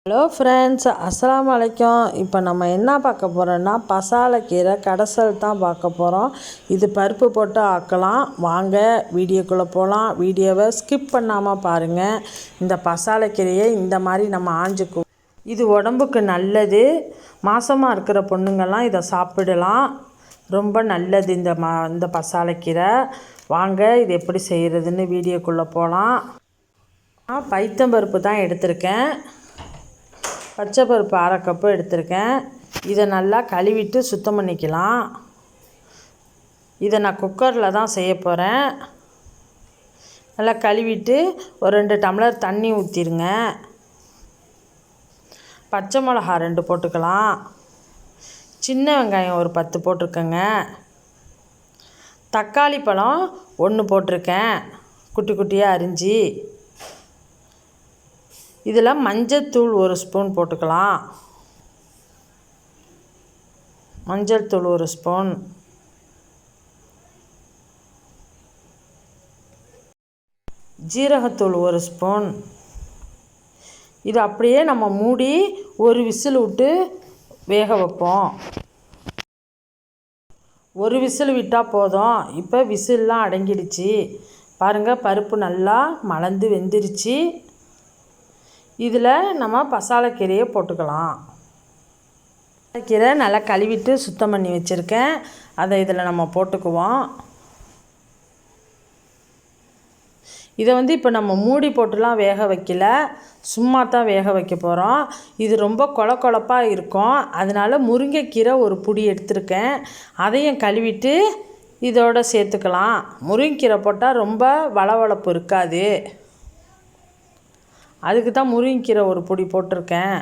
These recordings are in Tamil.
ஹலோ ஃப்ரெண்ட்ஸ், அஸ்ஸலாமு அலைக்கும். இப்போ நம்ம என்ன பார்க்க போகிறோன்னா பசாலைக்கீரை கடைசல் தான் பார்க்க போகிறோம். இது பருப்பு போட்டு ஆக்கலாம். வாங்க வீடியோக்குள்ளே போகலாம். வீடியோவை ஸ்கிப் பண்ணாமல் பாருங்கள். இந்த பசாலைக்கீரையை இந்த மாதிரி நம்ம ஆஞ்சிக்குவோம். இது உடம்புக்கு நல்லது. மாசமாக இருக்கிற பொண்ணுங்கள்லாம் இதை சாப்பிடலாம். ரொம்ப நல்லது இந்த பசாலைக்கீரை. வாங்க இது எப்படி செய்கிறதுன்னு வீடியோக்குள்ளே போகலாம். நான் பைத்தம்பருப்பு தான் எடுத்திருக்கேன். பச்சை பருப்பு 1/2 கப்பு எடுத்திருக்கேன். இதை நல்லா கழுவிட்டு சுத்தம் பண்ணிக்கலாம். இதை நான் குக்கரில் தான் செய்ய போகிறேன். நல்லா கழுவிட்டு ஒரு 2 டம்ளர் தண்ணி ஊற்றிடுங்க. பச்சை மிளகா 2 போட்டுக்கலாம். சின்ன வெங்காயம் ஒரு 10 போட்டிருக்கேங்க. தக்காளி பழம் 1 போட்டிருக்கேன், குட்டி குட்டியாக அரிஞ்சு. இதில் மஞ்சள்தூள் 1 ஸ்பூன் போட்டுக்கலாம். மஞ்சள் தூள் 1 ஸ்பூன், ஜீரகத்தூள் 1 ஸ்பூன். இது அப்படியே நம்ம மூடி ஒரு விசில் விட்டு வேக வைப்போம். ஒரு விசில் விட்டால் போதும். இப்போ விசில்லாம் அடங்கிடுச்சு. பாருங்கள், பருப்பு நல்லா மலர்ந்து வெந்துருச்சு. இதில் நம்ம பசாலைக்கீரையை போட்டுக்கலாம். கீரை நல்லா கழுவிட்டு சுத்தம் பண்ணி வச்சுருக்கேன். அதை இதில் நம்ம போட்டுக்குவோம். இதை இப்போ நம்ம மூடி போட்டுலாம் வேக வைக்கல, சும்மா தான் வேக வைக்க போகிறோம். இது ரொம்ப கொழப்பாக இருக்கும். அதனால் முருங்கைக்கீரை ஒரு புடி எடுத்திருக்கேன். அதையும் கழுவிட்டு இதோடு சேர்த்துக்கலாம். முருங்கைக்கீரை போட்டால் ரொம்ப வளவளப்பு இருக்காது. அதுக்கு தான் முருங்கைக்கீரை ஒரு பொடி போட்டிருக்கேன்.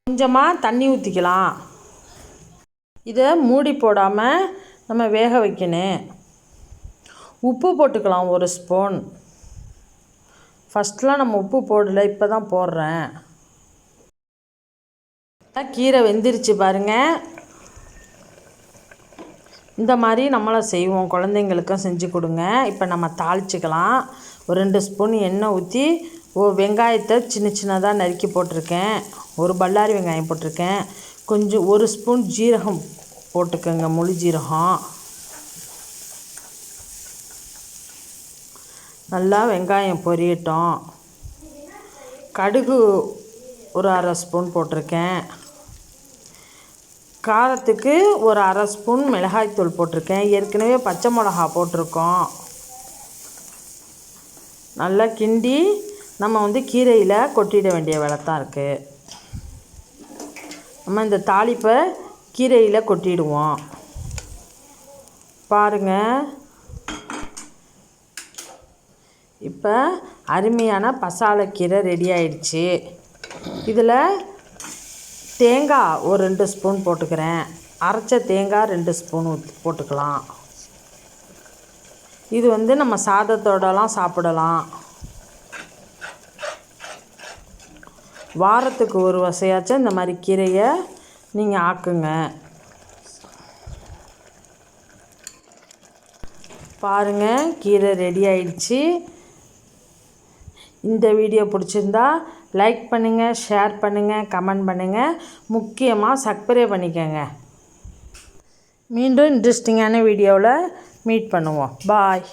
கொஞ்சமாக தண்ணி ஊற்றிக்கலாம். இதை மூடி போடாமல் நம்ம வேக வைக்கணும். உப்பு போட்டுக்கலாம் 1 ஸ்பூன். ஃபஸ்ட்லாம் நம்ம உப்பு போடலை, இப்போ தான் போடுறேன். கீரை வெந்துருச்சு பாருங்கள். இந்த மாதிரி நம்மளும் செய்வோம், குழந்தைங்களுக்கும் செஞ்சு கொடுங்க. இப்போ நம்ம தாளிச்சிக்கலாம். ஒரு 2 ஸ்பூன் எண்ணெய் ஊற்றி வெங்காயத்தை சின்ன சின்னதாக நறுக்கி போட்டிருக்கேன். ஒரு பல்லாரி வெங்காயம் போட்டிருக்கேன். கொஞ்சம் 1 ஸ்பூன் ஜீரகம் போட்டுக்கோங்க, முழு ஜீரகம். நல்லா வெங்காயம் பொரியட்டும். கடுகு ஒரு 1/2 ஸ்பூன் போட்டிருக்கேன். காரத்துக்கு ஒரு 1/2 ஸ்பூன் மிளகாய்த்தூள் போட்டிருக்கேன். ஏற்கனவே பச்சை மிளகா போட்டிருக்கோம். நல்லா கிண்டி நம்ம கீரையில் கொட்டிட வேண்டிய வேலை தான் இருக்குது. நம்ம இந்த தாளிப்பை கீரையில் கொட்டிடுவோம். பாருங்கள், இப்போ அருமையான பசாலைக்கீரை ரெடி ஆயிடுச்சு. இதில் தேங்காய் ஒரு 2 ஸ்பூன் போட்டுக்கிறேன். அரைச்ச தேங்காய் 2 ஸ்பூன் போட்டுக்கலாம். இது நம்ம சாதத்தோடலாம் சாப்பிடலாம். வாரத்துக்கு ஒரு வசையாச்சும் இந்த மாதிரி கீரையை நீங்கள் ஆக்குங்க. பாருங்கள், கீரை ரெடி ஆயிடுச்சு. இந்த வீடியோ பிடிச்சிருந்தா லைக் பண்ணுங்கள், ஷேர் பண்ணுங்கள், கமெண்ட் பண்ணுங்கள். முக்கியமாக சப்ஸ்கிரைப் பண்ணிக்கோங்க. மீண்டும் இன்ட்ரெஸ்டிங்கான வீடியோவில் மீட் பண்ணுவோம். பாய்.